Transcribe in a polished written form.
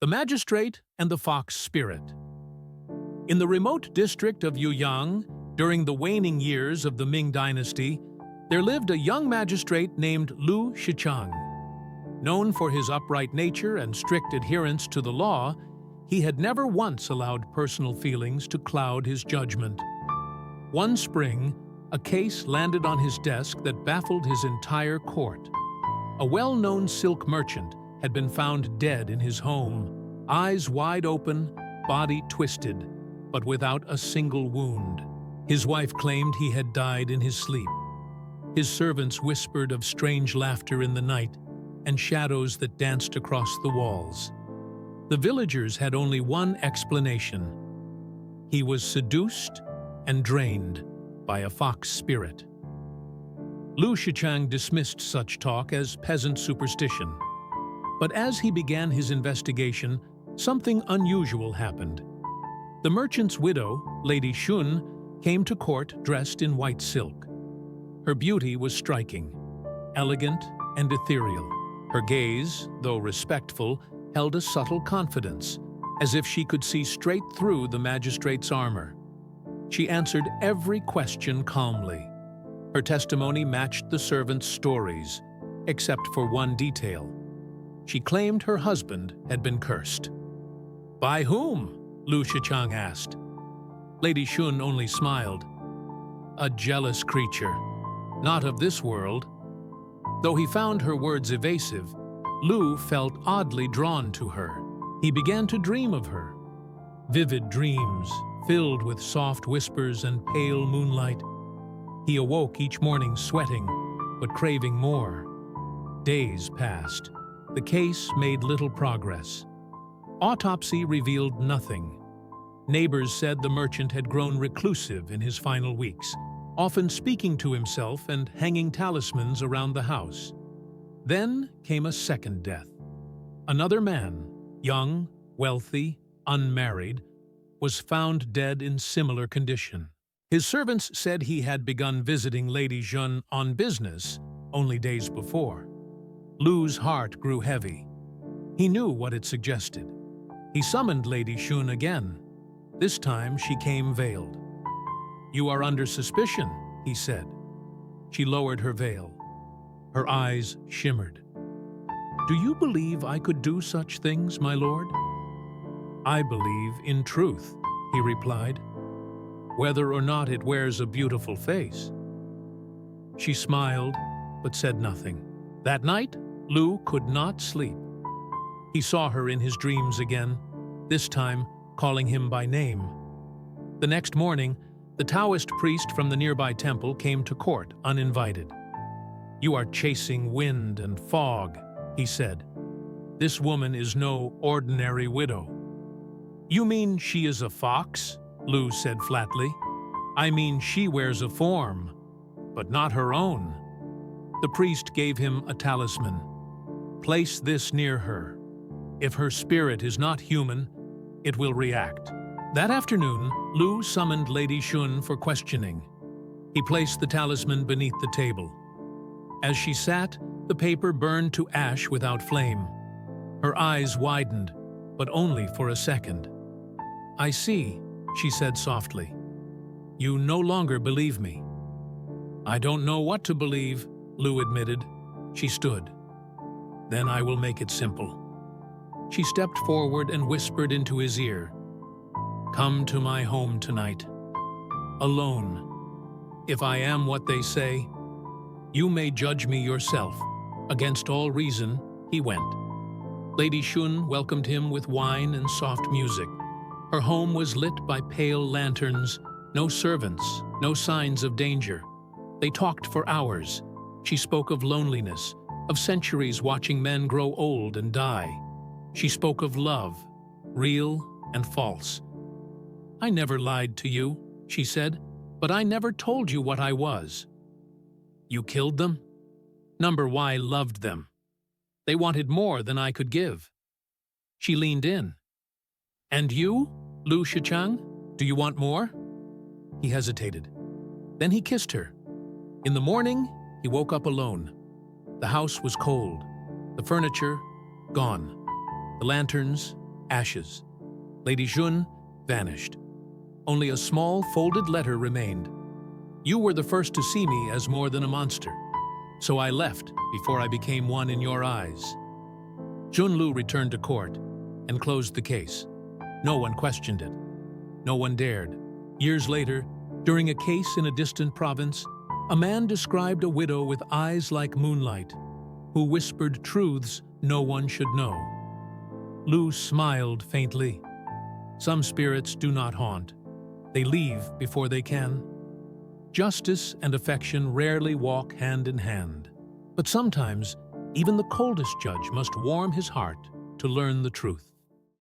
The Magistrate and the Fox Spirit. In the remote district of Yuyang, during the waning years of the Ming Dynasty, there lived a young magistrate named Lu Shichang. Known for his upright nature and strict adherence to the law, he had never once allowed personal feelings to cloud his judgment. One spring, a case landed on his desk that baffled his entire court. A well-known silk merchant had been found dead in his home, eyes wide open, body twisted, but without a single wound. His wife claimed he had died in his sleep. His servants whispered of strange laughter in the night and shadows that danced across the walls. The villagers had only one explanation. He was seduced and drained by a fox spirit. Lu Shichang dismissed such talk as peasant superstition. But as he began his investigation, something unusual happened. The merchant's widow, Lady Shun, came to court dressed in white silk. Her beauty was striking, elegant and ethereal. Her gaze, though respectful, held a subtle confidence, as if she could see straight through the magistrate's armor. She answered every question calmly. Her testimony matched the servants' stories, except for one detail. She claimed her husband had been cursed. "By whom?" Lu Shichang asked. Lady Shun only smiled. "A jealous creature, not of this world." Though he found her words evasive, Lu felt oddly drawn to her. He began to dream of her. Vivid dreams, filled with soft whispers and pale moonlight. He awoke each morning sweating, but craving more. Days passed. The case made little progress. Autopsy revealed nothing. Neighbors said the merchant had grown reclusive in his final weeks, often speaking to himself and hanging talismans around the house. Then came a second death. Another man, young, wealthy, unmarried, was found dead in similar condition. His servants said he had begun visiting Lady Shun on business only days before. Lu's heart grew heavy. He knew what it suggested. He summoned Lady Shun again. This time she came veiled. "You are under suspicion," he said. She lowered her veil. Her eyes shimmered. "Do you believe I could do such things, my lord?" "I believe in truth," he replied, "whether or not it wears a beautiful face." She smiled, but said nothing. That night, Lu could not sleep. He saw her in his dreams again, this time calling him by name. The next morning, the Taoist priest from the nearby temple came to court uninvited. "You are chasing wind and fog," he said. "This woman is no ordinary widow." "You mean she is a fox?" Lu said flatly. "I mean she wears a form, but not her own." The priest gave him a talisman. "Place this near her. If her spirit is not human, it will react." That afternoon, Lu summoned Lady Shun for questioning. He placed the talisman beneath the table. As she sat, the paper burned to ash without flame. Her eyes widened, but only for a second. "I see," she said softly. "You no longer believe me." "I don't know what to believe," Lu admitted. She stood. "Then I will make it simple." She stepped forward and whispered into his ear, "Come to my home tonight. Alone. If I am what they say, you may judge me yourself." Against all reason, he went. Lady Shun welcomed him with wine and soft music. Her home was lit by pale lanterns, no servants, no signs of danger. They talked for hours. She spoke of loneliness, of centuries watching men grow old and die. She spoke of love, real and false. "I never lied to you," she said, "but I never told you what I was." "You killed them?" "Number Y loved them. They wanted more than I could give." She leaned in. "And you, Lu Shichang, do you want more?" He hesitated. Then he kissed her. In the morning, he woke up alone. The house was cold, the furniture gone, the lanterns ashes. Lady Jun vanished. Only a small folded letter remained. You were the first to see me as more than a monster, so I left before I became one in your eyes. Junlu returned to court and closed the case. No one questioned it. No one dared. Years later, during a case in a distant province, a man described a widow with eyes like moonlight, who whispered truths no one should know. Lu smiled faintly. Some spirits do not haunt. They leave before they can. Justice and affection rarely walk hand in hand, but sometimes even the coldest judge must warm his heart to learn the truth.